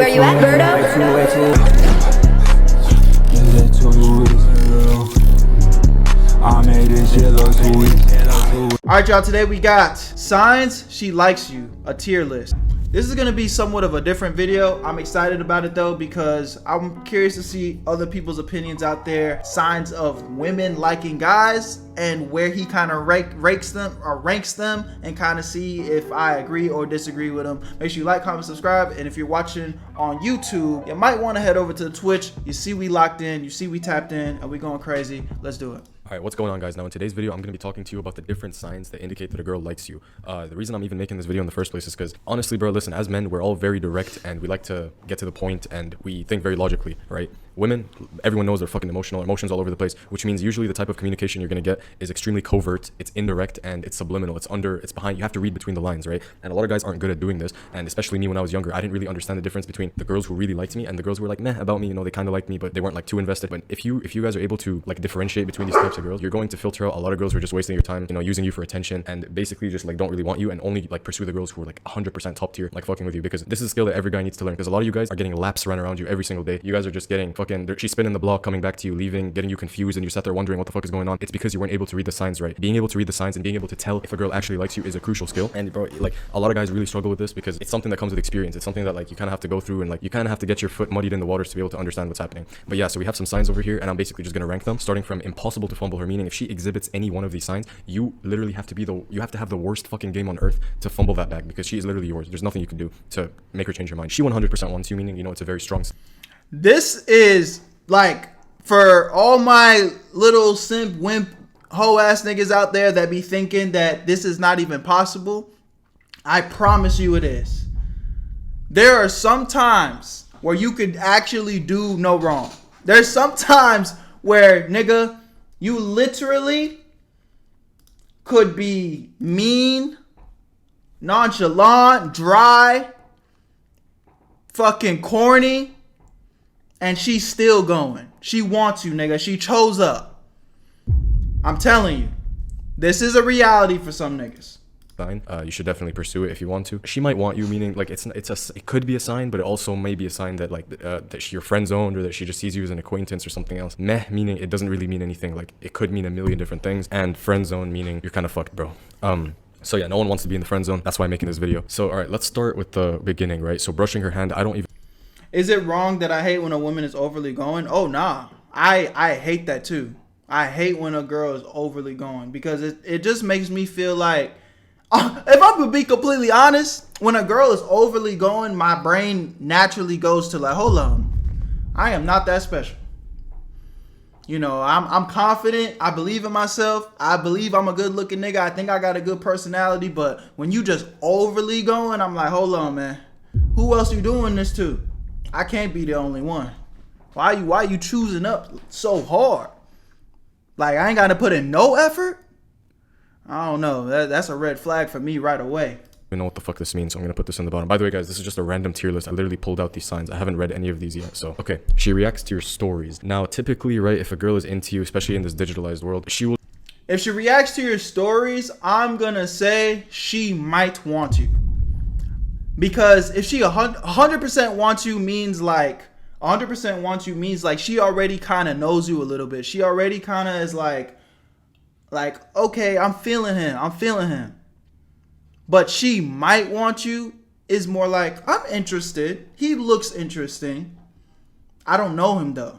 Where you at, Berto? Alright, y'all, today we got signs she likes you, a tier list. This is going to be somewhat of a different video. I'm excited about it though because I'm curious to see other people's opinions out there, signs of women liking guys, and where he kind of ranks them and kind of see if I agree or disagree with them. Make sure you like, comment, subscribe, and if you're watching on YouTube, you might want to head over to the Twitch. You see we locked in, you see we tapped in, and we going crazy. Let's do it. Alright, what's going on, guys? Now in today's video I'm going to be talking to you about the different signs that indicate that a girl likes you. The reason I'm even making this video in the first place is because honestly, bro, listen, as men we're all very direct and we like to get to the point and we think very logically, right? Women, everyone knows they're fucking emotional, emotions all over the place, which means usually the type of communication you're going to get is extremely covert, it's indirect, and it's subliminal, it's behind, you have to read between the lines, right? And a lot of guys aren't good at doing this, and especially me when I was younger, I didn't really understand the difference between the girls who really liked me and the girls who were like meh about me, you know, they kind of liked me but they weren't like too invested. But if you guys are able to like differentiate between these types of girls, you're going to filter out a lot of girls who are just wasting your time, you know, using you for attention and basically just like don't really want you, and only like pursue the girls who are like 100% top tier, like fucking with you, because this is a skill that every guy needs to learn, because a lot of you guys are getting laps run around you every single day. You guys are just getting fucking, she's spinning the block, coming back to you, leaving, getting you confused, and you sat there wondering what the fuck is going on. It's because you weren't able to read the signs right. Being able to read the signs and being able to tell if a girl actually likes you is a crucial skill. And bro, like a lot of guys really struggle with this because it's something that comes with experience. It's something that like you kind of have to go through, and like you kind of have to get your foot muddied in the waters to be able to understand what's happening. But yeah, so we have some signs over here and I'm basically just going to rank them, starting from impossible to fumble her, meaning if she exhibits any one of these signs, you literally have to have the worst fucking game on earth to fumble that bag, because she is literally yours. There's nothing you can do to make her change her mind. She 100% wants you, meaning, you know, it's a very strong. This is like for all my little simp wimp hoe ass niggas out there that be thinking that this is not even possible. I promise you it is. There are some times where you could actually do no wrong. There's some times where, nigga, you literally could be mean, nonchalant, dry, fucking corny, and she's still going. She wants you, nigga. She chose up. I'm telling you, this is a reality for some niggas. Sign. You should definitely pursue it if you want to. She might want you, meaning like it could be a sign, but it also may be a sign that like that you're friend zoned, or that she just sees you as an acquaintance or something else. Meh, meaning it doesn't really mean anything. Like it could mean a million different things. And friend zone, meaning you're kind of fucked, bro. So yeah, no one wants to be in the friend zone. That's why I'm making this video. So all right, let's start with the beginning, right? So brushing her hand, I don't even. Is it wrong that I hate when a woman is overly going? Oh nah, I hate that too. I hate when a girl is overly going because it just makes me feel like, if I'm to be completely honest, when a girl is overly going, my brain naturally goes to like, hold on, I am not that special. You know, I'm confident. I believe in myself. I believe I'm a good looking nigga. I think I got a good personality. But when you just overly going, I'm like, hold on, man. Who else you doing this to? I can't be the only one. Why you choosing up so hard? Like I ain't got to put in no effort? I don't know. That's a red flag for me right away. I know what the fuck this means, so I'm gonna put this in the bottom. By the way, guys, this is just a random tier list. I literally pulled out these signs. I haven't read any of these yet. So okay, she reacts to your stories. Now typically, right, if a girl is into you, especially in this digitalized world, she will. If she reacts to your stories, I'm gonna say she might want you, because if she 100% wants you, means like 100% wants you means like she already kind of knows you a little bit. She already kind of is like okay, I'm feeling him. But she might want you is more like, I'm interested. He looks interesting. I don't know him though.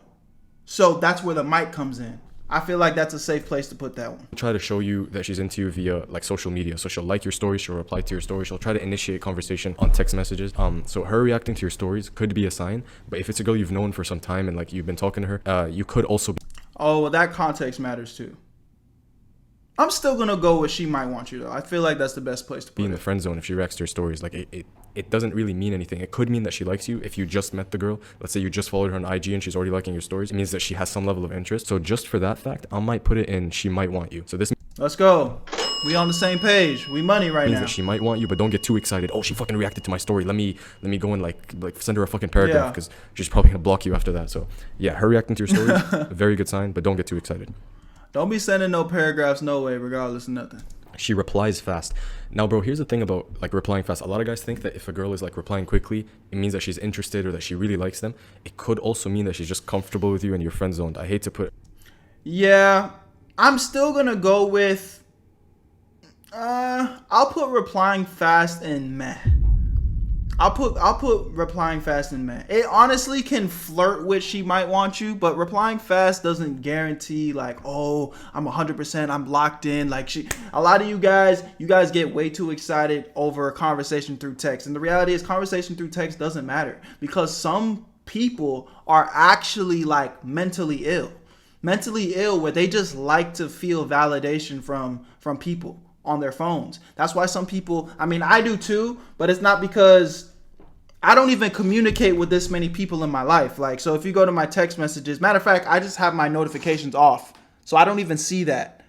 So that's where the mic comes in. I feel like that's a safe place to put that one. Try to show you that she's into you via like social media. So she'll like your story, she'll reply to your story, she'll try to initiate conversation on text messages. So her reacting to your stories could be a sign, but if it's a girl you've known for some time and like you've been talking to her, you could also be. Oh, well, that context matters too. I'm still gonna go with she might want you though. I feel like that's the best place to put it. Be in the friend zone if she reacts to your stories. Like it doesn't really mean anything. It could mean that she likes you if you just met the girl. Let's say you just followed her on IG and she's already liking your stories. It means that she has some level of interest. So just for that fact, I might put it in she might want you. So this. Let's go. We on the same page. We money right means now. That she might want you, but don't get too excited. Oh, she fucking reacted to my story. Let me go and like send her a fucking paragraph, because she's probably gonna block you after that. So yeah, her reacting to your stories, a very good sign, but don't get too excited. Don't be sending no paragraphs no way, regardless of nothing. She replies fast. Now, bro, here's the thing about like replying fast. A lot of guys think that if a girl is like replying quickly, it means that she's interested or that she really likes them. It could also mean that she's just comfortable with you and you're friend zoned. I hate to put. Yeah, I'm still gonna go with. I'll put replying fast in meh. I'll put replying fast in meh. It honestly can flirt with she might want you, but replying fast doesn't guarantee like, oh, I'm 100%, I'm locked in. Like a lot of you guys get way too excited over a conversation through text, and the reality is conversation through text doesn't matter because some people are actually like mentally ill where they just like to feel validation from people on their phones. That's why some people, I mean, I do too, but it's not because I don't even communicate with this many people in my life. Like, so if you go to my text messages, matter of fact, I just have my notifications off. So I don't even see that.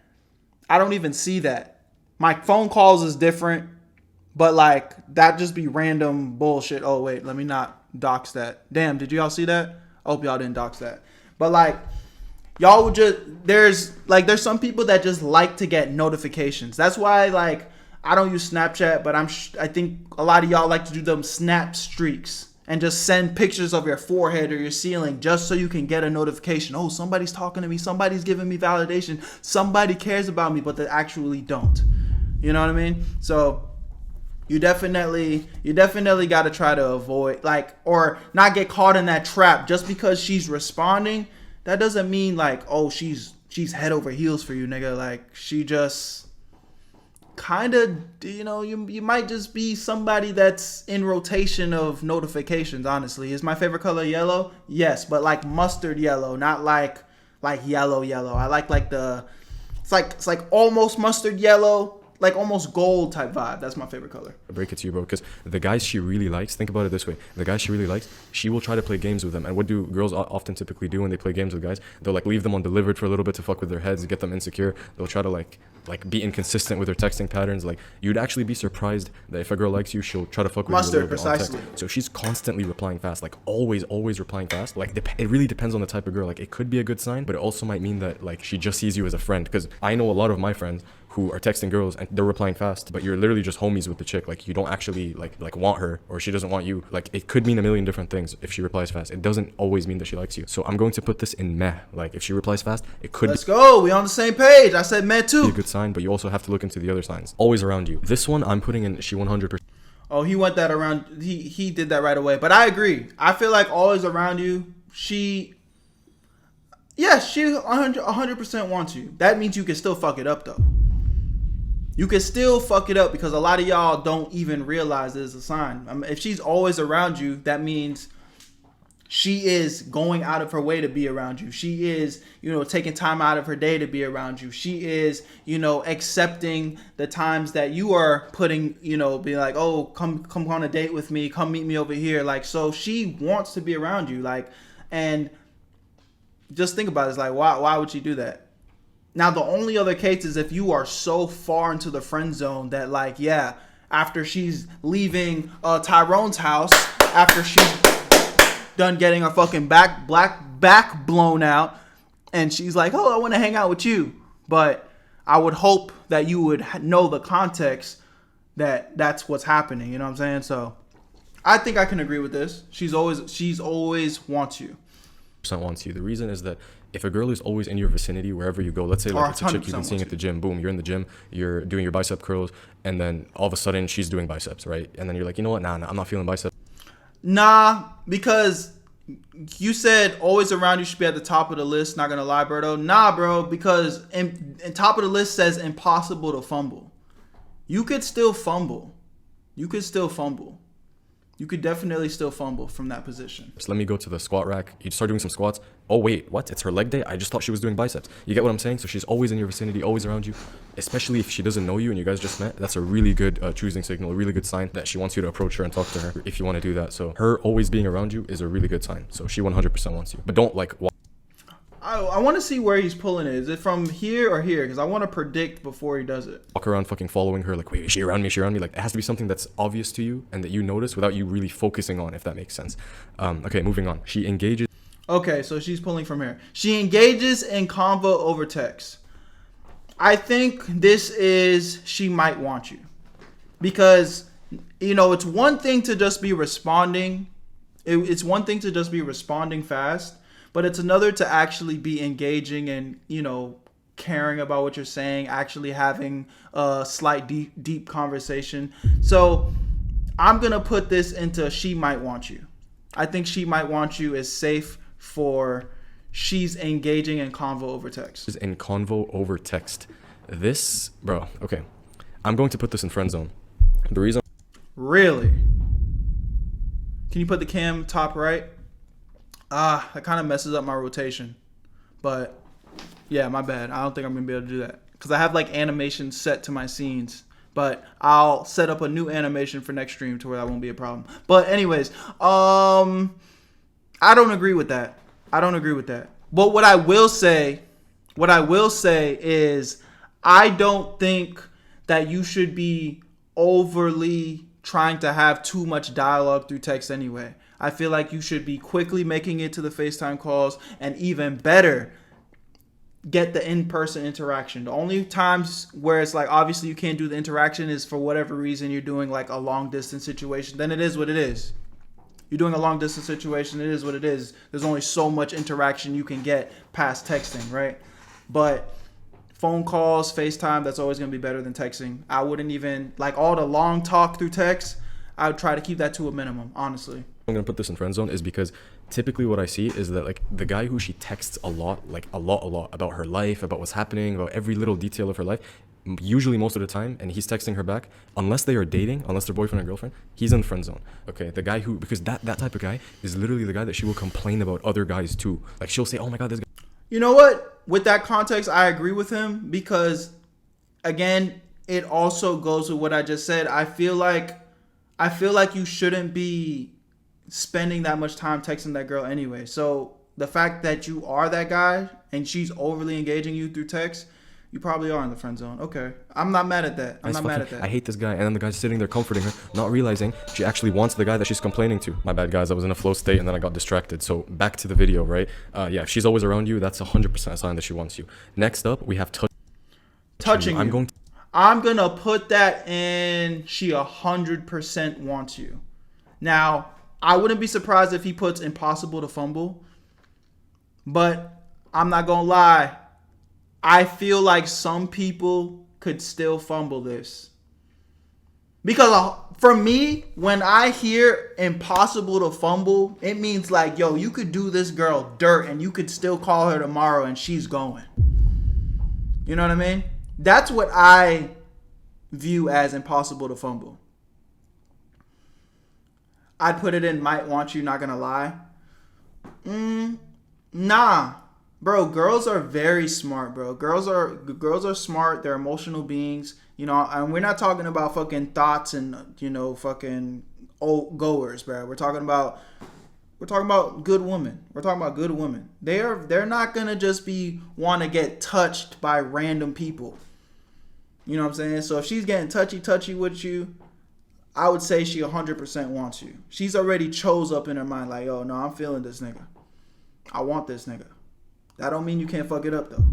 My phone calls is different, but like that just be random bullshit. Oh wait, let me not dox that. Damn, did y'all see that? I hope y'all didn't dox that. But like, y'all would just, there's some people that just like to get notifications. That's why like I don't use Snapchat, but I think a lot of y'all like to do them snap streaks and just send pictures of your forehead or your ceiling just so you can get a notification. Oh, somebody's talking to me, somebody's giving me validation, somebody cares about me, but they actually don't. You know what I mean? So you definitely got to try to avoid like, or not get caught in that trap. Just because she's responding, that doesn't mean like, oh, she's head over heels for you, nigga. Like she just kind of, you know, you might just be somebody that's in rotation of notifications. Honestly, is my favorite color yellow? Yes, but like mustard yellow, not like yellow. I like the it's like almost mustard yellow, like almost gold type vibe. That's my favorite color. I break it to you, bro, because the guys she really likes, think about it this way, the guys she really likes, she will try to play games with them. And what do girls often typically do when they play games with guys? They'll like leave them undelivered for a little bit to fuck with their heads, get them insecure. They'll try to like be inconsistent with their texting patterns. Like you'd actually be surprised that if a girl likes you, she'll try to fuck with you a little bit on text. So she's constantly replying fast, like always replying fast. Like it really depends on the type of girl. Like it could be a good sign, but it also might mean that like she just sees you as a friend. Because I know a lot of my friends who are texting girls and they're replying fast, but you're literally just homies with the chick. Like you don't actually like want her, or she doesn't want you. Like it could mean a million different things if she replies fast. It doesn't always mean that she likes you. So I'm going to put this in meh. Like if she replies fast, it could Let's go. We on the same page. I said meh too. Be a good sign, but you also have to look into the other signs. Always around you. This one I'm putting in she 100%. Oh, he went that around. He did that right away. But I agree. I feel like always around you. She 100% wants you. That means you can still fuck it up though. You can still fuck it up because a lot of y'all don't even realize it's a sign. I mean, if she's always around you, that means she is going out of her way to be around you. She is, you know, taking time out of her day to be around you. She is, you know, accepting the times that you are putting, you know, be like, oh, come on a date with me. Come meet me over here. Like, so she wants to be around you. Like, and just think about it. It's like, why would she do that? Now, the only other case is if you are so far into the friend zone that, like, yeah, after she's leaving Tyrone's house, after she's done getting her fucking back blown out, and she's like, oh, I want to hang out with you. But I would hope that you would know the context that that's what's happening. You know what I'm saying? So I think I can agree with this. She's always wants you. Wants you. The reason is that if a girl is always in your vicinity wherever you go, let's say like it's a chick you've been seeing at the gym, boom, you're in the gym, you're doing your bicep curls, and then all of a sudden she's doing biceps, right? And then you're like, you know what, nah, I'm not feeling biceps. Nah, because you said always around you should be at the top of the list. Not gonna lie, Berto. Nah, bro, because in top of the list says impossible to fumble. You could still fumble. You could definitely still fumble from that position. So let me go to the squat rack. You start doing some squats. Oh, wait, what? It's her leg day? I just thought she was doing biceps. You get what I'm saying? So she's always in your vicinity, always around you, especially if she doesn't know you and you guys just met. That's a really good choosing signal, a really good sign that she wants you to approach her and talk to her if you want to do that. So her always being around you is a really good sign. So she 100% wants you. But don't like... I want to see where he's pulling it. Is it from here or here? Because I want to predict before he does it. Walk around fucking following her like, wait, is she around me? Is she around me? Like, it has to be something that's obvious to you and that you notice without you really focusing on, if that makes sense. Okay, moving on. She engages. Okay, so she's pulling from here. She engages in convo over text. I think this is she might want you. Because, you know, it's one thing to just be responding. It's one thing to just be responding fast, but it's another to actually be engaging and, you know, caring about what you're saying, actually having a slight deep conversation. So I'm going to put this into she might want you. I think she might want you is safe for she's engaging in convo over text. In convo over text. This, bro, okay. I'm going to put this in friend zone. The reason. Really? Can you put the cam top right? That kind of messes up my rotation. But yeah, my bad. I don't think I'm going to be able to do that. Because I have like animation set to my scenes. But I'll set up a new animation for next stream to where that won't be a problem. But anyways, I don't agree with that. I don't agree with that. But what I will say is I don't think that you should be overly trying to have too much dialogue through text anyway. I feel like you should be quickly making it to the FaceTime calls, and even better, get the in-person interaction. The only times where it's like obviously you can't do the interaction is for whatever reason you're doing like a long distance situation. Then it is what it is. You're doing a long distance situation, it is what it is. There's only so much interaction you can get past texting, right? But phone calls, FaceTime, that's always going to be better than texting. I wouldn't even, like all the long talk through text, I would try to keep that to a minimum, honestly. I'm going to put this in friend zone is because typically what I see is that like the guy who she texts a lot, like a lot about her life, about what's happening, about every little detail of her life, usually most of the time, and he's texting her back, unless they are dating, unless they're boyfriend and girlfriend, he's in friend zone. Okay, the guy who, because that type of guy is literally the guy that she will complain about other guys too. Like she'll say, oh my God, this guy. You know what? With that context, I agree with him because, again, it also goes with what I just said. I feel like you shouldn't be spending that much time texting that girl anyway. So the fact that you are that guy and she's overly engaging you through text, you probably are in the friend zone. Okay. I'm not mad at that. I hate this guy. And then the guy's sitting there comforting her, not realizing she actually wants the guy that she's complaining to. My bad, guys. I was in a flow state and then I got distracted. So back to the video, right? Yeah, if she's always around you, that's 100% a sign that she wants you. Next up, we have touching you. I'm going to put that in she 100% wants you. Now, I wouldn't be surprised if he puts impossible to fumble. But I'm not going to lie. I feel like some people could still fumble this. Because for me, when I hear impossible to fumble, it means like, yo, you could do this girl dirt and you could still call her tomorrow and she's going. You know what I mean? That's what I view as impossible to fumble. I'd put it in might want you, not gonna lie. Nah. Bro, girls are very smart, bro. Girls are smart. They're emotional beings, you know. And we're not talking about fucking thoughts and, you know, fucking old goers, bro. We're talking about good women. We're talking about good women. They're not gonna just want to get touched by random people. You know what I'm saying? So if she's getting touchy with you, I would say she 100% wants you. She's already chose up in her mind like, oh no, I'm feeling this nigga. I want this nigga. That don't mean you can't fuck it up though.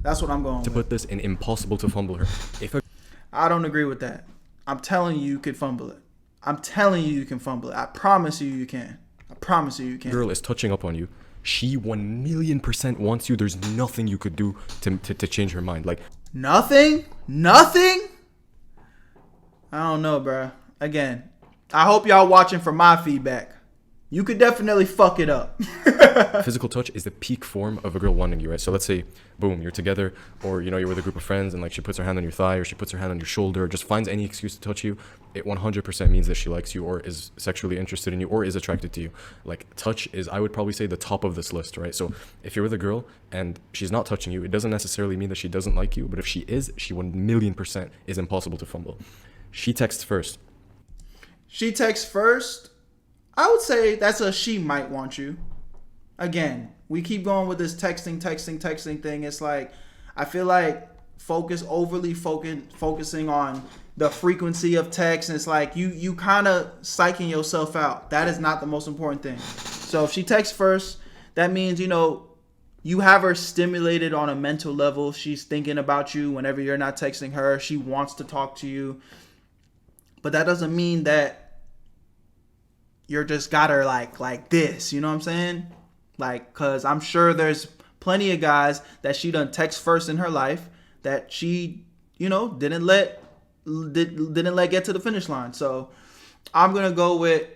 That's what I'm going to put this in impossible to fumble her. I don't agree with that. I'm telling you can fumble it. I'm telling you can fumble it. I promise you can. I promise you can. Girl is touching up on you. She 1,000,000% wants you. There's nothing you could do to change her mind. Like nothing? I don't know, bro. Again, I hope y'all watching for my feedback. You could definitely fuck it up. Physical touch is the peak form of a girl wanting you, right? So let's say, boom, you're together, or you know you're with a group of friends, and like she puts her hand on your thigh, or she puts her hand on your shoulder, or just finds any excuse to touch you. It 100% means that she likes you, or is sexually interested in you, or is attracted to you. Like touch is, I would probably say, the top of this list, right? So if you're with a girl and she's not touching you, it doesn't necessarily mean that she doesn't like you, but if she is, she 1,000,000% is impossible to fumble. She texts first. I would say that's a she might want you. Again, we keep going with this texting thing. It's like, I feel like focusing on the frequency of text. And it's like you kind of psyching yourself out. That is not the most important thing. So if she texts first, that means, you know, you have her stimulated on a mental level. She's thinking about you whenever you're not texting her. She wants to talk to you. But that doesn't mean that you're just got her like this. You know what I'm saying? Like, because I'm sure there's plenty of guys that she done text first in her life that she, didn't let get to the finish line. So I'm going to go with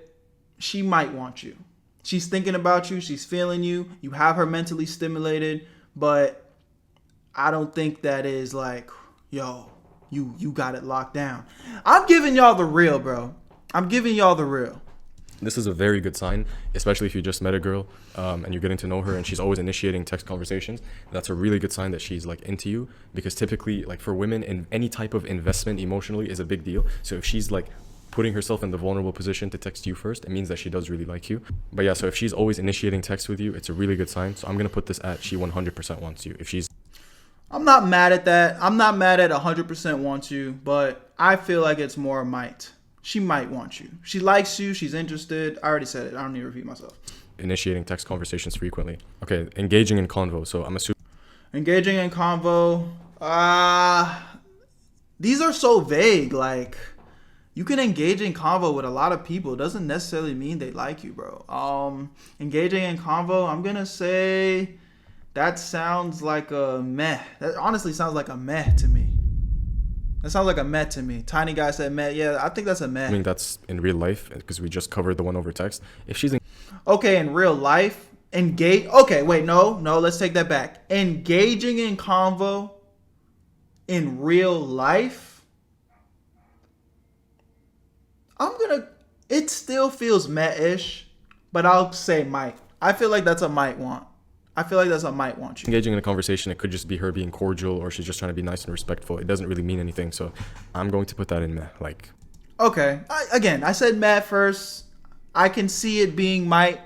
she might want you. She's thinking about you. She's feeling you. You have her mentally stimulated. But I don't think that is like, yo, you got it locked down. I'm giving y'all the real, bro. I'm giving y'all the real. This is a very good sign, especially if you just met a girl and you're getting to know her and she's always initiating text conversations. That's a really good sign that she's like into you, because typically, like, for women, in any type of investment emotionally is a big deal. So if she's like putting herself in the vulnerable position to text you first, it means that she does really like you. But yeah, so if she's always initiating text with you, it's a really good sign. So I'm going to put this at she 100% wants you. I'm not mad at that. I'm not mad at 100% wants you, but I feel like it's more might. She might want you. She likes you. She's interested. I already said it. I don't need to repeat myself. Initiating text conversations frequently. Okay, engaging in convo. So I'm assuming. Engaging in convo. These are so vague. Like, you can engage in convo with a lot of people. It doesn't necessarily mean they like you, bro. Engaging in convo, I'm going to say that sounds like a meh. That honestly sounds like a meh to me. That sounds like a meh to me. Tiny guy said meh. Yeah, I think that's a meh. I mean, that's in real life, because we just covered the one over text. If she's okay, in real life, engage. Okay, wait, no, let's take that back. Engaging in convo in real life, it still feels meh-ish, but I'll say might. I feel like that's a might want. I feel like that's a might want you. Engaging in a conversation, it could just be her being cordial, or she's just trying to be nice and respectful. It doesn't really mean anything. So I'm going to put that in meh. Like, okay. I said meh first. I can see it being might.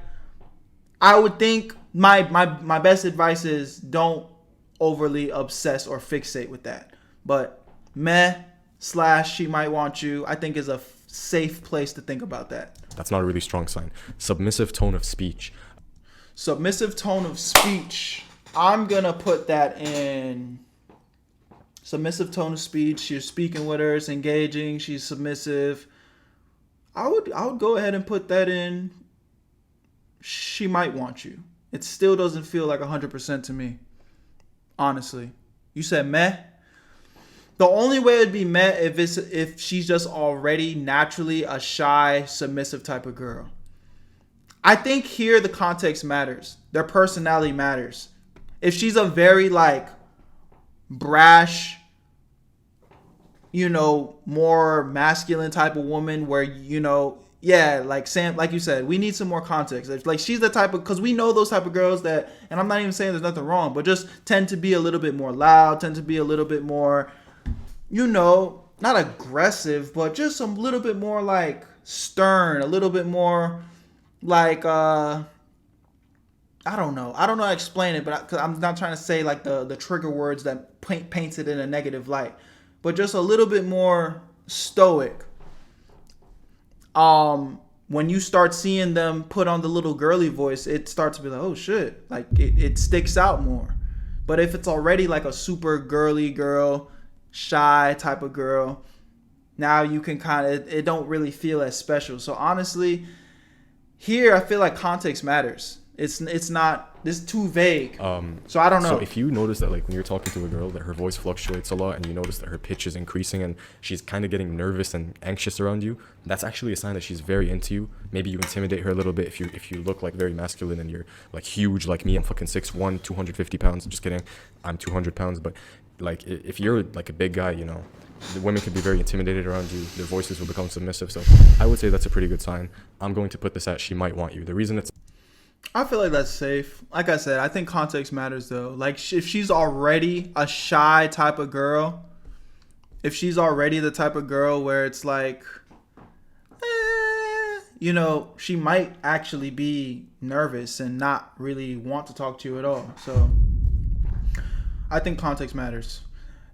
I would think my best advice is don't overly obsess or fixate with that. But meh / she might want you, I think, is a safe place to think about that. That's not a really strong sign. Submissive tone of speech. Submissive tone of speech. I'm going to put that in submissive tone of speech. You're speaking with her. It's engaging. She's submissive. I would go ahead and put that in she might want you. It still doesn't feel like 100% to me. Honestly. You said meh? The only way it'd be meh if she's just already naturally a shy, submissive type of girl. I think here the context matters. Their personality matters. If she's a very like brash, more masculine type of woman where, like Sam, like you said, we need some more context. If, like, she's the type of, because we know those type of girls that, and I'm not even saying there's nothing wrong, but just tend to be a little bit more loud, tend to be a little bit more, not aggressive, but just a little bit more like stern, a little bit more like I don't know how to explain it, but cause I'm not trying to say like the trigger words that paints it in a negative light, but just a little bit more stoic. When you start seeing them put on the little girly voice, it starts to be like, oh shit, like it sticks out more. But if it's already like a super girly girl, shy type of girl, now you can it don't really feel as special. So honestly, here I feel like context matters. It's too vague. So I don't know. So if you notice that, like, when you're talking to a girl, that her voice fluctuates a lot, and you notice that her pitch is increasing and she's kind of getting nervous and anxious around you, that's actually a sign that she's very into you. Maybe you intimidate her a little bit if you look like very masculine and you're like huge like me. I'm fucking 6'1", 250 pounds. Just kidding. I'm 200 pounds. But like, if you're like a big guy, the women could be very intimidated around you. Their voices will become submissive. So I would say that's a pretty good sign. I'm going to put this at she might want you. The reason I feel like that's safe. Like I said, I think context matters though. Like, if she's already a shy type of girl, if she's already the type of girl where it's like, she might actually be nervous and not really want to talk to you at all. So I think context matters.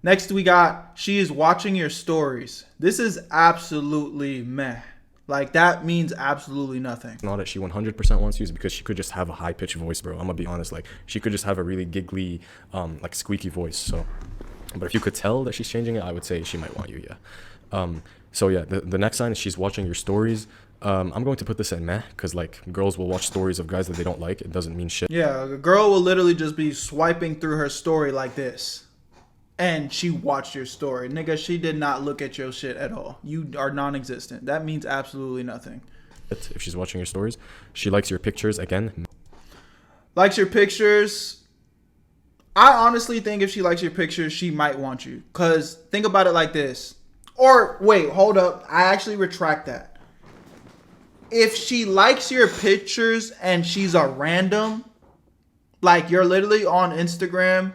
Next we got, she is watching your stories. This is absolutely meh. Like, that means absolutely nothing. Not that she 100% wants you, is because she could just have a high-pitched voice, bro. I'm gonna be honest. Like, she could just have a really giggly, like squeaky voice. So, but if you could tell that she's changing it, I would say she might want you, yeah. So yeah, the next sign is she's watching your stories. I'm going to put this at meh, because like girls will watch stories of guys that they don't like. It doesn't mean shit. Yeah, a girl will literally just be swiping through her story like this. And she watched your story. Nigga, she did not look at your shit at all. You are non-existent. That means absolutely nothing. If she's watching your stories, she likes your pictures again. Likes your pictures. I honestly think if she likes your pictures, she might want you. Because think about it like this. Or wait, hold up. I actually retract that. If she likes your pictures and she's a random, like you're literally on Instagram,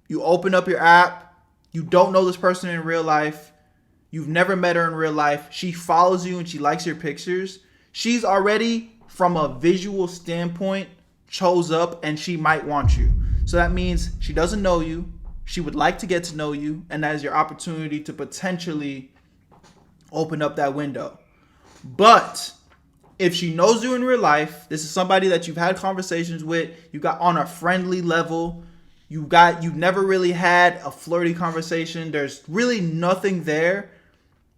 you open up your app, you don't know this person in real life, you've never met her in real life, she follows you and she likes your pictures, she's already, from a visual standpoint, chose up and she might want you. So that means she doesn't know you, she would like to get to know you, and that is your opportunity to potentially open up that window. But if she knows you in real life, this is somebody that you've had conversations with, you got on a friendly level, you've never really had a flirty conversation, there's really nothing there,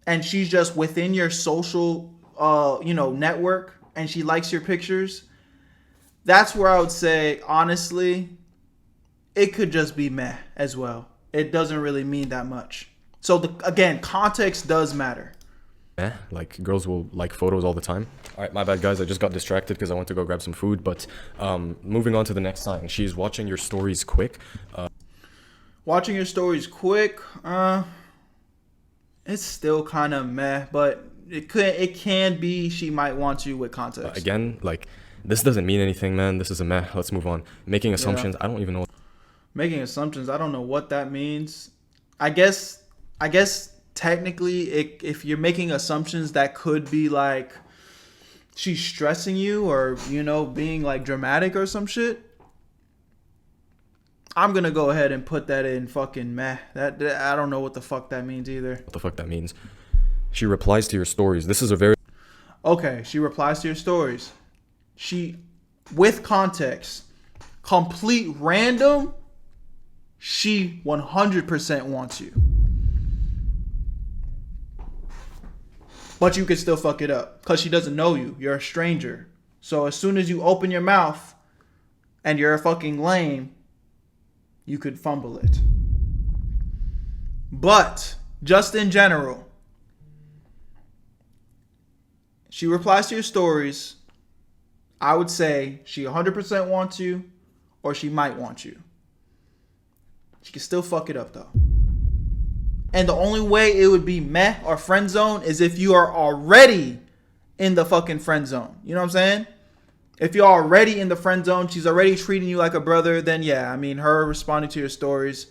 and she's just within your social network, and she likes your pictures, that's where I would say, honestly, it could just be meh as well. It doesn't really mean that much. So again, context does matter. Like girls will like photos all the time. All right, my bad guys, I just got distracted because I went to go grab some food. But moving on to the next sign, she's watching your stories quick. Watching your stories quick, it's still kind of meh, but it can be she might want you with context. Again, like this doesn't mean anything, man. This is a meh. Let's move on. Making assumptions, I don't even know. Making assumptions, I don't know what that means. I guess technically, if you're making assumptions, that could be like she's stressing you or, being like dramatic or some shit. I'm going to go ahead and put that in fucking meh. That I don't know what the fuck that means either. What the fuck that means. She replies to your stories. This is a very... Okay, she replies to your stories. She, with context, complete random, she 100% wants you. But you can still fuck it up because she doesn't know you. You're a stranger. So as soon as you open your mouth and you're a fucking lame, you could fumble it. But just in general, she replies to your stories. I would say she 100% wants you or she might want you. She can still fuck it up though. And the only way it would be meh or friend zone is if you are already in the fucking friend zone. You know what I'm saying? If you're already in the friend zone, she's already treating you like a brother, then yeah, I mean, her responding to your stories,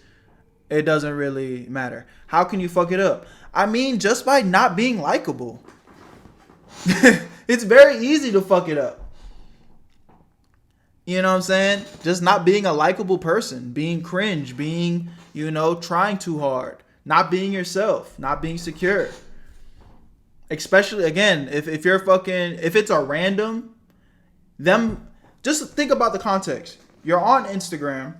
it doesn't really matter. How can you fuck it up? I mean, just by not being likable. It's very easy to fuck it up. You know what I'm saying? Just not being a likable person, being cringe, being, trying too hard. Not being yourself, not being secure. Especially, again, if it's a random, just think about the context. You're on Instagram.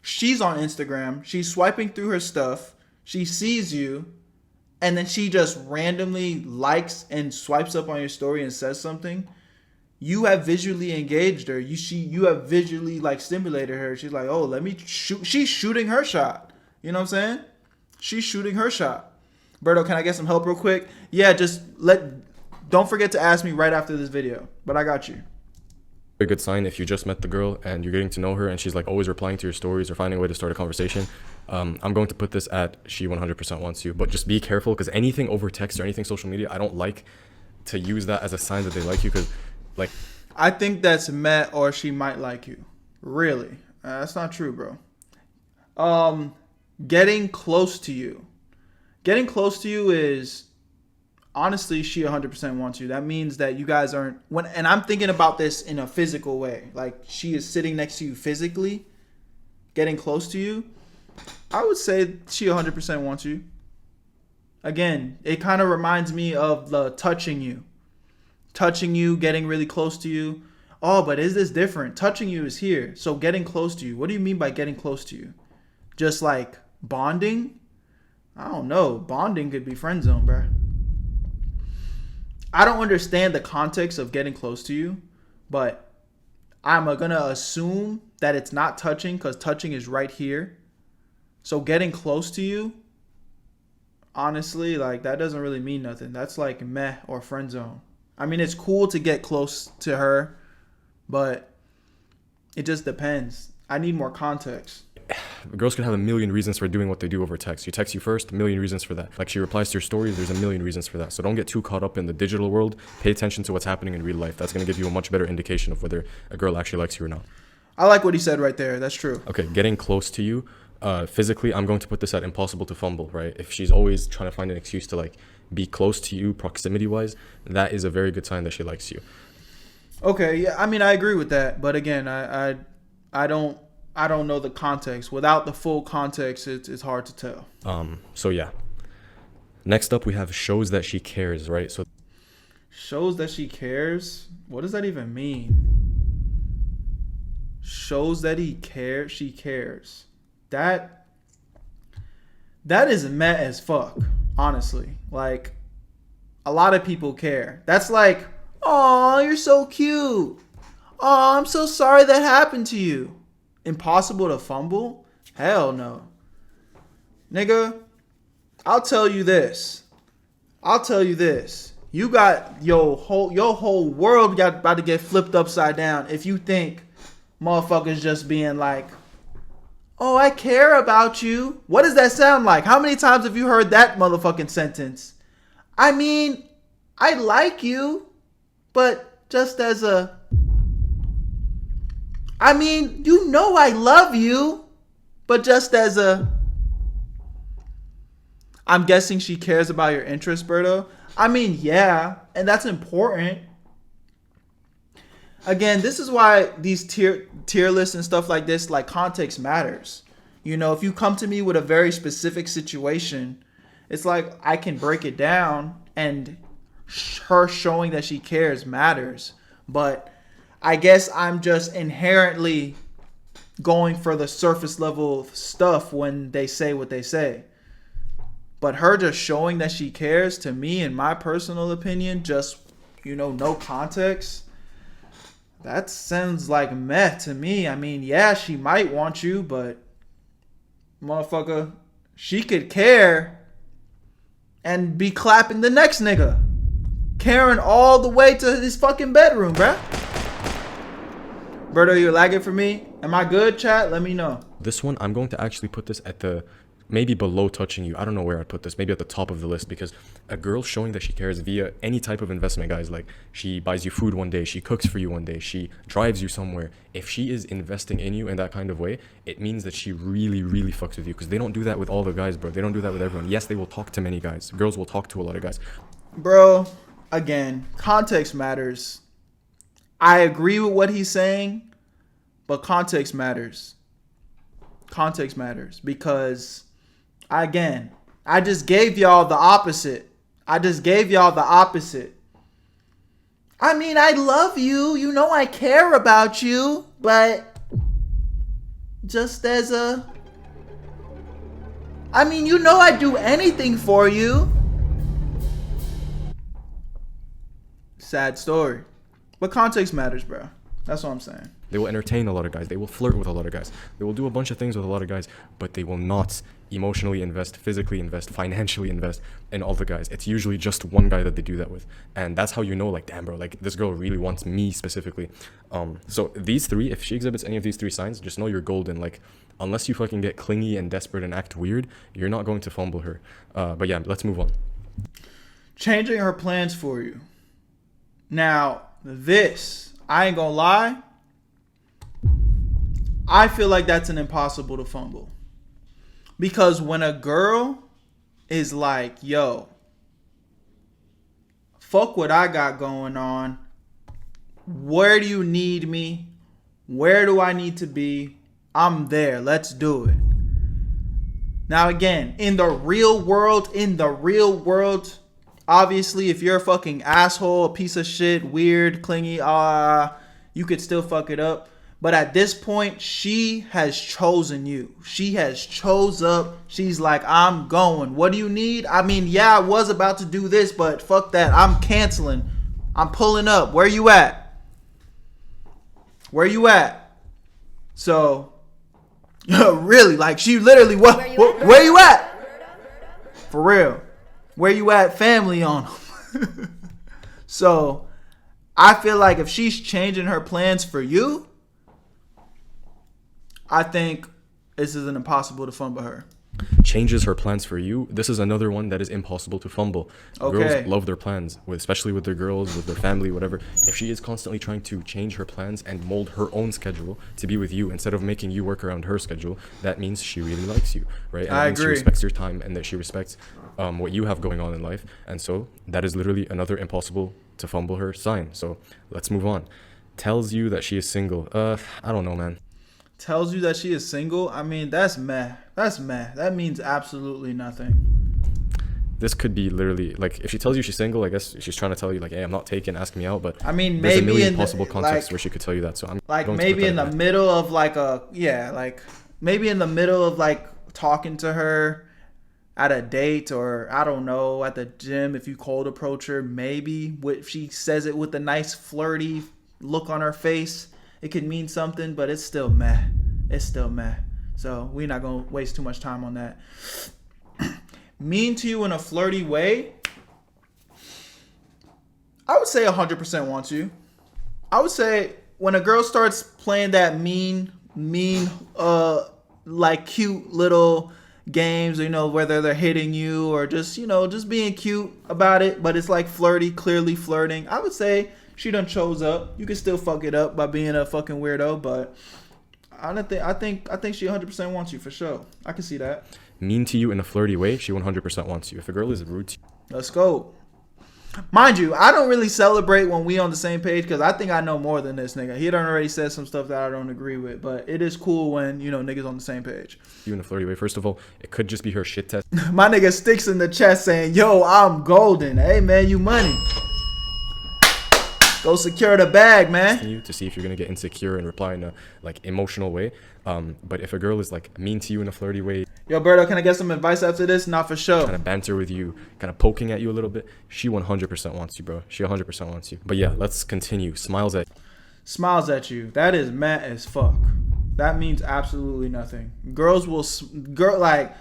She's on Instagram. She's swiping through her stuff. She sees you. And then she just randomly likes and swipes up on your story and says something. You have visually engaged her. You have visually stimulated her. She's like, oh, let me shoot. She's shooting her shot. You know what I'm saying? She's shooting her shot. Berto, can I get some help real quick? Yeah, don't forget to ask me right after this video. But I got you. A good sign if you just met the girl and you're getting to know her and she's always replying to your stories or finding a way to start a conversation. I'm going to put this at she 100% wants you. But just be careful because anything over text or anything social media, I don't like to use that as a sign that they like you because I think that's meh or she might like you. Really. That's not true, bro. Getting close to you. Getting close to you is, honestly, she 100% wants you. That means that you guys aren't, and I'm thinking about this in a physical way. Like, she is sitting next to you physically, getting close to you. I would say she 100% wants you. Again, it kind of reminds me of the touching you, getting really close to you. Oh, but is this different? Touching you is here. So getting close to you. What do you mean by getting close to you? Just like bonding? I don't know. Bonding could be friend zone, bruh. I don't understand the context of getting close to you, but I'm going to assume that it's not touching because touching is right here. So getting close to you, honestly, like that doesn't really mean nothing. That's like meh or friend zone. I mean, it's cool to get close to her, but it just depends. I need more context. Girls can have a million reasons for doing what they do over text. You text you first, a million reasons for that. Like she replies to your stories, there's a million reasons for that. So don't get too caught up in the digital world. Pay attention to what's happening in real life. That's going to give you a much better indication of whether a girl actually likes you or not. I like what he said right there. That's true. Okay, getting close to you. Physically, I'm going to put this at impossible to fumble, right? If she's always trying to find an excuse to like be close to you proximity wise, that is a very good sign that she likes you. Okay, yeah, I mean I agree with that, but again, I don't know the context. Without the full context, it's hard to tell. So yeah. Next up we have shows that she cares, right? So shows that she cares? What does that even mean? Shows that she cares. That is meh as fuck, honestly. Like, a lot of people care. That's like, oh, you're so cute. Oh, I'm so sorry that happened to you. Impossible to fumble? Hell no. Nigga, I'll tell you this. You got your whole world about to get flipped upside down if you think motherfuckers just being like, oh, I care about you. What does that sound like? How many times have you heard that motherfucking sentence? I mean, I like you, but just as a... I mean, you know I love you, but just as a... I'm guessing she cares about your interests, Berto. I mean, yeah, and that's important. Again, this is why these tier lists and stuff like this, like context matters. You know, if you come to me with a very specific situation, it's like I can break it down and her showing that she cares matters. But I guess I'm just inherently going for the surface level stuff when they say what they say. But her just showing that she cares, to me, in my personal opinion, just, you know, no context, that sounds like meh to me. I mean, yeah, she might want you, but motherfucker, she could care and be clapping the next nigga. Caring all the way to his fucking bedroom, bruh. Berto, you're lagging for me? Am I good, chat? Let me know. this one, I'm going to actually put this at the maybe below touching you. I don't know where I'd put this, maybe at the top of the list, because a girl showing that she cares via any type of investment, guys, like she buys you food one day, she cooks for you one day, she drives you somewhere. If she is investing in you in that kind of way, it means that she really, really fucks with you, because they don't do that with all the guys, bro. They don't do that with everyone. Yes, they will talk to many guys. Girls will talk to a lot of guys. Bro, again, context matters. I agree with what he's saying, but context matters. Context matters because, again, I just gave y'all the opposite. I mean, I love you. You know I care about you, but just as a... I mean, you know I'd do anything for you. Sad story. But context matters, bro. That's what I'm saying. They will entertain a lot of guys. They will flirt with a lot of guys. They will do a bunch of things with a lot of guys, but they will not emotionally invest, physically invest, financially invest in all the guys. It's usually just one guy that they do that with. And that's how you know, like, damn, bro, like, this girl really wants me specifically. So these three, if she exhibits any of these three signs, just know you're golden. Like, unless you fucking get clingy and desperate and act weird, you're not going to fumble her. But yeah, let's move on. Changing her plans for you. Now, this, I ain't gonna lie, I feel like that's an impossible to fumble. Because when a girl is like, yo, fuck what I got going on. Where do you need me? Where do I need to be? I'm there. Let's do it. Now again, in the real world, obviously, if you're a fucking asshole, a piece of shit, weird, clingy, you could still fuck it up. But at this point, she has chosen you. She has chose up. She's like, I'm going. What do you need? I mean, yeah, I was about to do this, but fuck that. I'm canceling. I'm pulling up. Where you at? Where you at? So, really, like, she literally, where you at? For real. Where you at? Family on them. So, I feel like if she's changing her plans for you, I think this is an impossible to fumble her. Changes her plans for you. This is another one that is impossible to fumble. Okay. Girls love their plans, especially with their girls, with their family, whatever. If she is constantly trying to change her plans and mold her own schedule to be with you instead of making you work around her schedule, that means she really likes you, right? And I means agree. She respects your time and that she respects what you have going on in life. And so that is literally another impossible to fumble her sign. So let's move on. Tells you that she is single. I don't know, man. Tells you that she is single. I mean, that's meh. That's meh. That means absolutely nothing. This could be literally like if she tells you she's single, I guess she's trying to tell you like, hey, I'm not taken, ask me out. But I mean, there's maybe a million in possible contexts like, where she could tell you that. So I'm like going maybe to in the middle of like maybe in the middle of like talking to her at a date, or I don't know, at the gym. If you cold approach her, maybe if she says it with a nice flirty look on her face, it could mean something. But it's still meh. It's still meh. So we're not gonna waste too much time on that. Mean to you in a flirty way, I would say 100% wants you. I would say when a girl starts playing that mean, like cute little games, you know, whether they're hitting you or just, you know, just being cute about it, but it's like flirty, clearly flirting, I would say she done chose up. You can still fuck it up by being a fucking weirdo, but I think she 100% wants you for sure. I can see that. Mean to you in a flirty way, she 100% wants you. If a girl is rude to you, Let's go. Mind you, I don't really celebrate when we on the same page because I think I know more than this nigga. He done already said some stuff that I don't agree with, but it is cool when, you know, niggas on the same page. you in a flirty way, first of all, it could just be her shit test. My nigga sticks in the chest saying, yo, I'm golden. Hey, man, you money. Go secure the bag, man. You to see if you're gonna get insecure and reply in a like emotional way. But if a girl is like mean to you in a flirty way, Yo, Berto, can I get some advice after this? Not for sure. kind of banter with you, kind of poking at you a little bit, she 100% wants you, bro. She 100% wants you. But yeah, let's continue. Smiles at you. That is mad as fuck. That means absolutely nothing. Girls will like,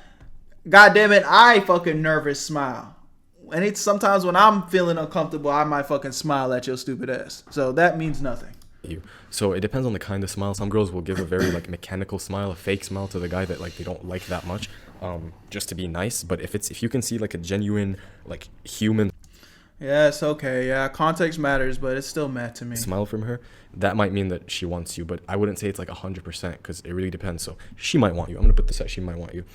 God damn it, I fucking nervous smile. And it's sometimes when I'm feeling uncomfortable, I might fucking smile at your stupid ass. So that means nothing. you. So it depends on the kind of smile. Some girls will give a very like mechanical smile, a fake smile to the guy that like they don't like that much, just to be nice. But if you can see like a genuine like human Yes, okay, yeah, context matters, but it's still mad to me. smile from her, that might mean that she wants you. But I wouldn't say it's like 100% because it really depends. So she might want you. I'm gonna put this at she might want you.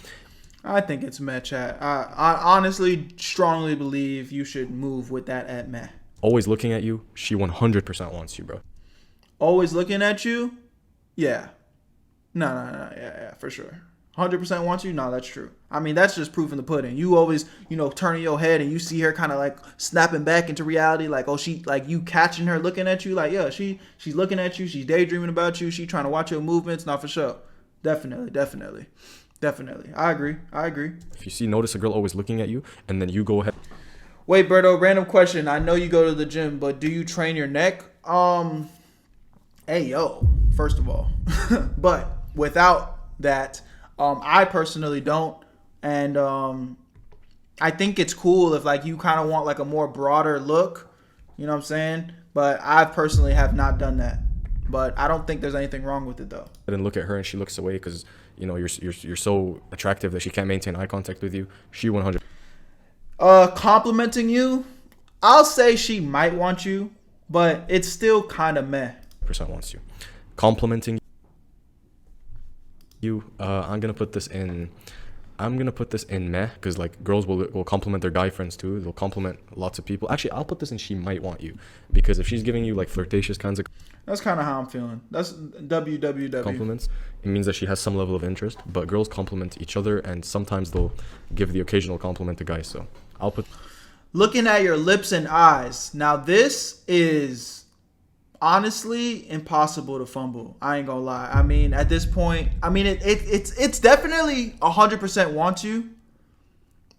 I think it's meh, chat. I honestly strongly believe you should move with that at meh. Always looking at you, she 100% wants you, bro. Always looking at you? Yeah. No, yeah, for sure. 100% wants you? No, that's true. I mean, that's just proof in the pudding. You always, you know, turning your head and you see her kind of like snapping back into reality. Like, oh, she, like you catching her looking at you. Like, yeah, she's looking at you. She's daydreaming about you. She trying to watch your movements. Not for sure. Definitely. I agree. If you notice a girl always looking at you, and then you go ahead. Wait, Berto, random question. I know you go to the gym, but do you train your neck? Hey, yo, first of all. But without that, I personally don't. And I think it's cool if like you kind of want like a more broader look. You know what I'm saying? But I personally have not done that. But I don't think there's anything wrong with it though. And look at her and she looks away because you know you're so attractive that she can't maintain eye contact with you. She 100. Complimenting you, I'll say she might want you, but it's still kind of meh. % wants you. Complimenting you, I'm gonna put this in I'm gonna put this in meh, because like girls will compliment their guy friends too. They'll compliment lots of people. Actually, I'll put this in she might want you, because if she's giving you like flirtatious kinds of That's kind of how I'm feeling. That's www. compliments, it means that she has some level of interest. But girls compliment each other, and sometimes they'll give the occasional compliment to guys. So I'll put Looking at your lips and eyes. Now this is honestly impossible to fumble. I ain't gonna lie. I mean, at this point, I mean it's definitely 100% want you.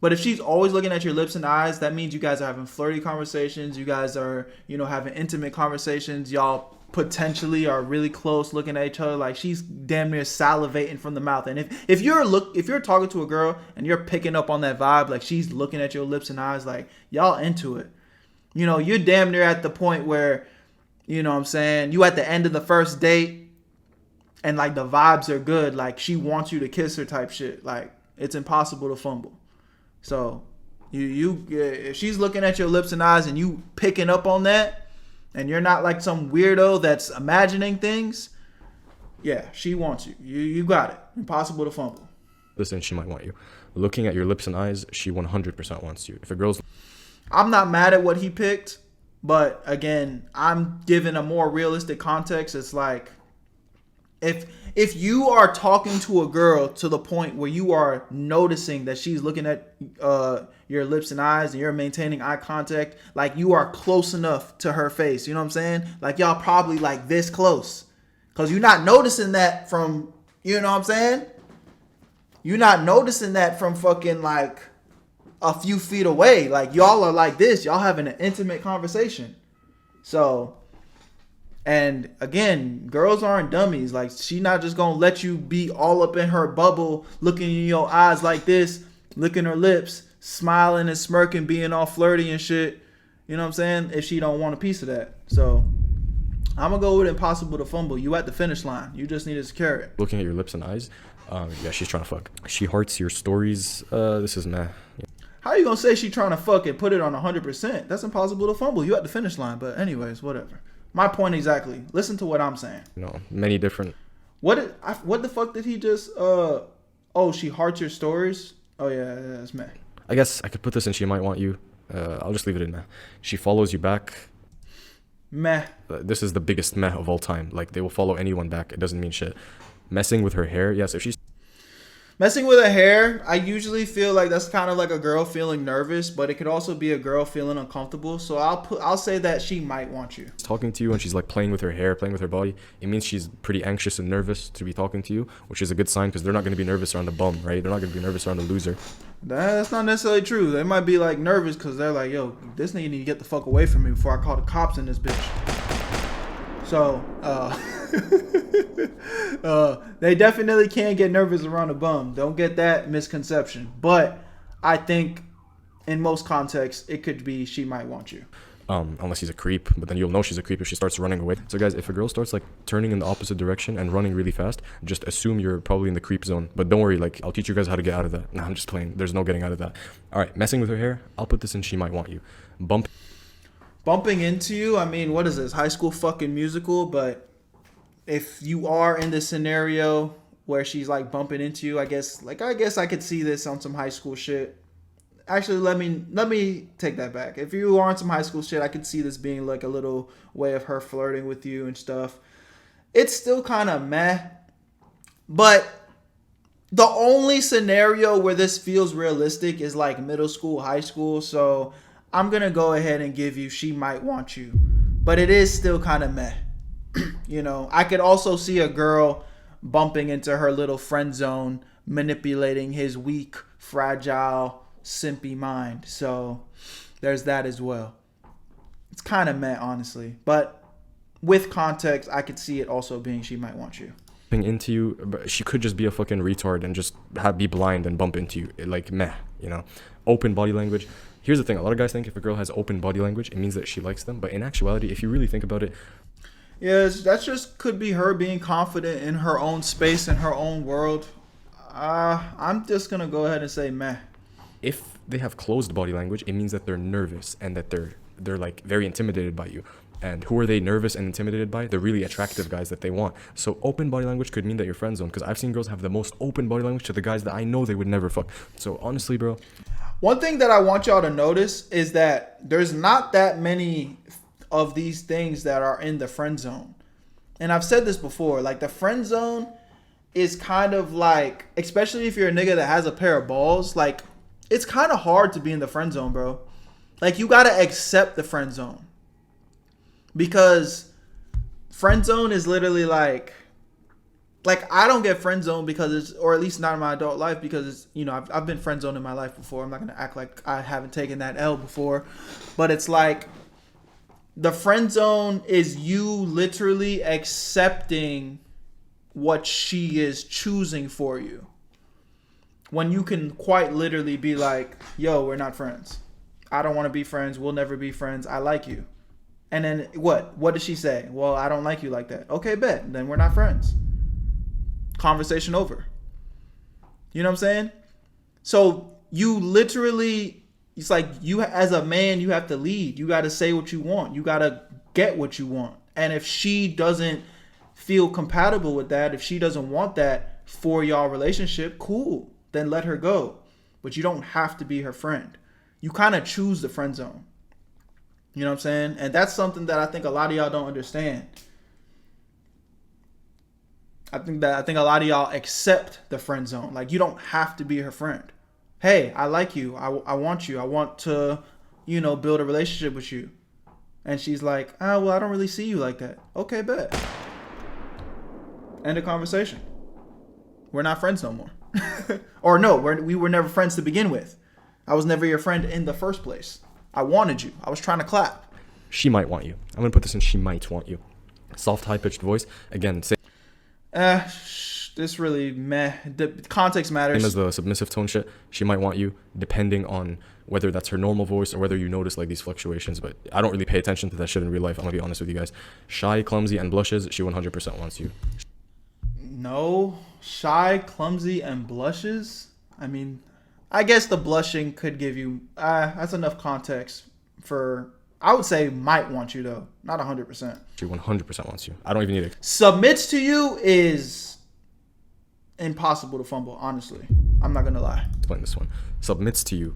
But if she's always looking at your lips and eyes, that means you guys are having flirty conversations. You guys are, having intimate conversations. Y'all potentially are really close, looking at each other. Like she's damn near salivating from the mouth. And if you're talking to a girl and you're picking up on that vibe, like she's looking at your lips and eyes, like y'all into it. You're damn near at the point where, what I'm saying, you at the end of the first date and like the vibes are good. Like she wants you to kiss her type shit. Like it's impossible to fumble. So if she's looking at your lips and eyes and you picking up on that, and you're not like some weirdo that's imagining things, yeah, she wants you. You got it. Impossible to fumble. listen, she might want you. Looking at your lips and eyes, she 100% wants you. If a girl's I'm not mad at what he picked, but again, I'm giving a more realistic context. It's like if you are talking to a girl to the point where you are noticing that she's looking at your lips and eyes and you're maintaining eye contact, like you are close enough to her face, you know what I'm saying? Like y'all probably like this close, because you're not noticing that from, you know what I'm saying? You're not noticing that from fucking like a few feet away. Like y'all are like this, y'all having an intimate conversation. So, and again, girls aren't dummies. Like she not just gonna let you be all up in her bubble, looking in your eyes like this, licking her lips, smiling and smirking, being all flirty and shit. You know what I'm saying? If she don't want a piece of that. So I'm gonna go with impossible to fumble. You at the finish line. You just need to secure it. looking at your lips and eyes, yeah, she's trying to fuck. She hearts your stories. This is meh. How you gonna say she trying to fuck and put it on 100%? That's impossible to fumble. You at the finish line. But anyways, whatever. My point exactly. Listen to what I'm saying. Many different. What the fuck did he just? She hearts your stories. Oh yeah, that's meh. I guess I could put this in she might want you. I'll just leave it in meh. She follows you back. Meh. This is the biggest meh of all time. Like, they will follow anyone back. It doesn't mean shit. Messing with her hair. Yes, if she's Messing with her hair, I usually feel like that's kind of like a girl feeling nervous, but it could also be a girl feeling uncomfortable. So I'll say that she might want you. talking to you and she's like playing with her hair, playing with her body, it means she's pretty anxious and nervous to be talking to you, which is a good sign because they're not going to be nervous around the bum, right? They're not going to be nervous around the loser. That's not necessarily true. They might be like nervous because they're like, yo, this nigga need to get the fuck away from me before I call the cops in this bitch. So, they definitely can get nervous around a bum. Don't get that misconception. But I think in most contexts, it could be she might want you. Unless he's a creep, but then you'll know she's a creep if she starts running away. So guys, if a girl starts like turning in the opposite direction and running really fast, just assume you're probably in the creep zone. But don't worry, like I'll teach you guys how to get out of that. Nah, I'm just playing. There's no getting out of that. All right, messing with her hair, I'll put this in she might want you. Bumping into you, I mean, what is this? High School fucking musical? But if you are in this scenario where she's like bumping into you, I guess I could see this on some high school shit. Actually, let me take that back. If you are on some high school shit, I could see this being like a little way of her flirting with you and stuff. It's still kind of meh. But the only scenario where this feels realistic is like middle school, high school. So I'm going to go ahead and give you she might want you. But it is still kind of meh. I could also see a girl bumping into her little friend zone, manipulating his weak, fragile, simpy mind. So there's that as well. It's kind of meh, honestly. But with context, I could see it also being she might want you. Into you, but she could just be a fucking retard and just be blind and bump into you. Like meh, Open body language. Here's the thing, a lot of guys think if a girl has open body language, it means that she likes them. But in actuality, if you really think about it, yes, that just could be her being confident in her own space and her own world. I'm just gonna go ahead and say meh. if they have closed body language, it means that they're nervous and that they're like very intimidated by you. And who are they nervous and intimidated by? The really attractive guys that they want. So open body language could mean that you're friend zone, because I've seen girls have the most open body language to the guys that I know they would never fuck. So honestly, bro. One thing that I want y'all to notice is that there's not that many of these things that are in the friend zone. And I've said this before, like the friend zone is kind of like, especially if you're a nigga that has a pair of balls, like it's kind of hard to be in the friend zone, bro. Like you gotta accept the friend zone, because friend zone is literally like I don't get friend zone because it's, or at least not in my adult life, because it's, you know, I've been friend zoned in my life before. I'm not gonna act like I haven't taken that L before, but it's like the friend zone is you literally accepting what she is choosing for you, when you can quite literally be like, yo, we're not friends. I don't want to be friends. We'll never be friends. I like you. And then what does she say? Well, I don't like you like that. Okay, bet. Then we're not friends. Conversation over. You know what I'm saying? So you literally, it's like you as a man, you have to lead. You got to say what you want. You got to get what you want. And if she doesn't feel compatible with that, if she doesn't want that for y'all relationship, cool. Then let her go. But you don't have to be her friend. You kind of choose the friend zone. You know what I'm saying? And that's something that I think a lot of y'all don't understand. I think a lot of y'all accept the friend zone. Like you don't have to be her friend. Hey, I like you. I want you. I want to, you know, build a relationship with you. And she's like, oh, well, I don't really see you like that. Okay, bet. End of conversation. We're not friends no more. Or no, we were never friends to begin with. I was never your friend in the first place. I wanted you. I was trying to clap. She might want you. I'm going to put this in, she might want you. Soft, high-pitched voice. Again, say this really meh. The context matters. Same as the submissive tone shit. She might want you, depending on whether that's her normal voice or whether you notice like these fluctuations. But I don't really pay attention to that shit in real life. I'm gonna be honest with you guys. Shy, clumsy, and blushes. She 100% wants you. No, shy, clumsy, and blushes. I mean, I guess the blushing could give you. That's enough context for. I would say might want you though, not 100%. She 100% wants you. I don't even need it. Submits to you is impossible to fumble, honestly. I'm not gonna lie. Explain this one. Submits to you.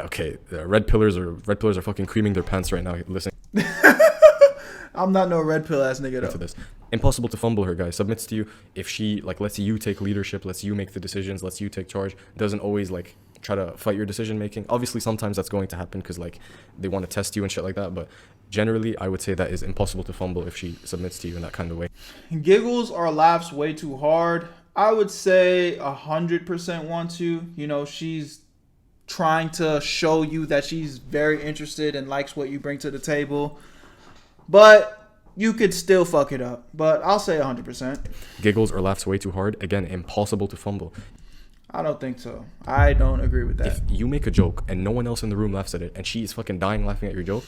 Okay, red pillars are fucking creaming their pants right now. Listen. I'm not no red pill ass nigga though. To this. Impossible to fumble her, guys. Submits to you if she like lets you take leadership, lets you make the decisions, lets you take charge. Doesn't always like try to fight your decision making. Obviously, sometimes that's going to happen because like they want to test you and shit like that. But generally, I would say that is impossible to fumble if she submits to you in that kind of way. Giggles or laughs way too hard. I would say 100% want to. You know, she's trying to show you that she's very interested and likes what you bring to the table. But you could still fuck it up. But I'll say 100%. Giggles or laughs way too hard. Again, impossible to fumble. I don't think so. I don't agree with that. If you make a joke and no one else in the room laughs at it and she is fucking dying laughing at your joke.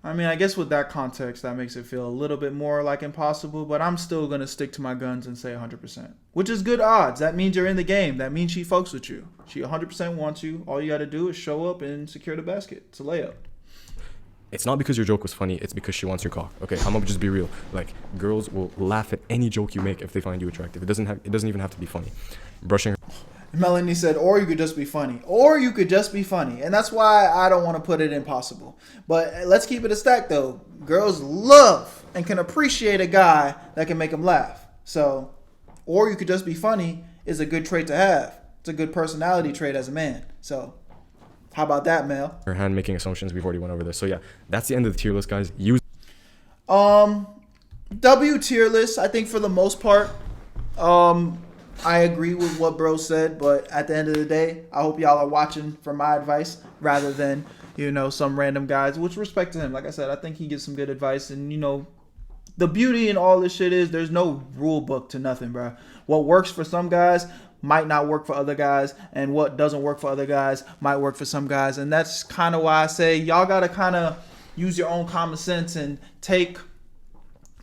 I mean, I guess with that context, that makes it feel a little bit more like impossible, but I'm still going to stick to my guns and say 100%, which is good odds. That means you're in the game. That means she fucks with you. She 100% wants you. All you got to do is show up and secure the basket. It's a layup. It's not because your joke was funny. It's because she wants your cock. Okay, I'm gonna just be real. Like, girls will laugh at any joke you make if they find you attractive. It doesn't even have to be funny. Brushing her. Melanie said, or you could just be funny. Or you could just be funny. And that's why I don't want to put it impossible. But let's keep it a stack, though. Girls love and can appreciate a guy that can make them laugh. So, or you could just be funny is a good trait to have. It's a good personality trait as a man. So, how about that, Mel? Her hand making assumptions. We've already went over this. So, yeah, that's the end of the tier list, guys. Use. W tier list, I think for the most part. I agree with what bro said, but at the end of the day, I hope y'all are watching for my advice rather than, you know, some random guys, which respect to him. Like I said, I think he gives some good advice. And, you know, the beauty in all this shit is there's no rule book to nothing, bro. What works for some guys might not work for other guys, and what doesn't work for other guys might work for some guys. And that's kind of why I say y'all got to kind of use your own common sense and take,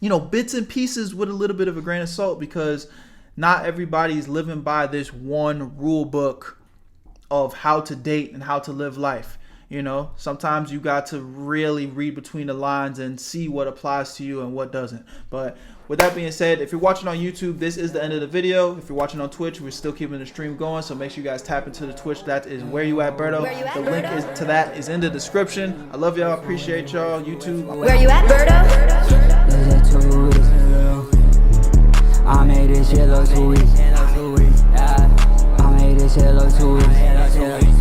you know, bits and pieces with a little bit of a grain of salt, because not everybody's living by this one rule book of how to date and how to live life. You know, sometimes you got to really read between the lines and see what applies to you and what doesn't. But with that being said, if you're watching on YouTube, this is the end of the video. If you're watching on Twitch, we're still keeping the stream going, so make sure you guys tap into the Twitch. That is Where You At Berto. The link to that is in the description. I love y'all, appreciate y'all. YouTube. Where you at, Berto? I made this shit look too easy. I made this shit look too easy.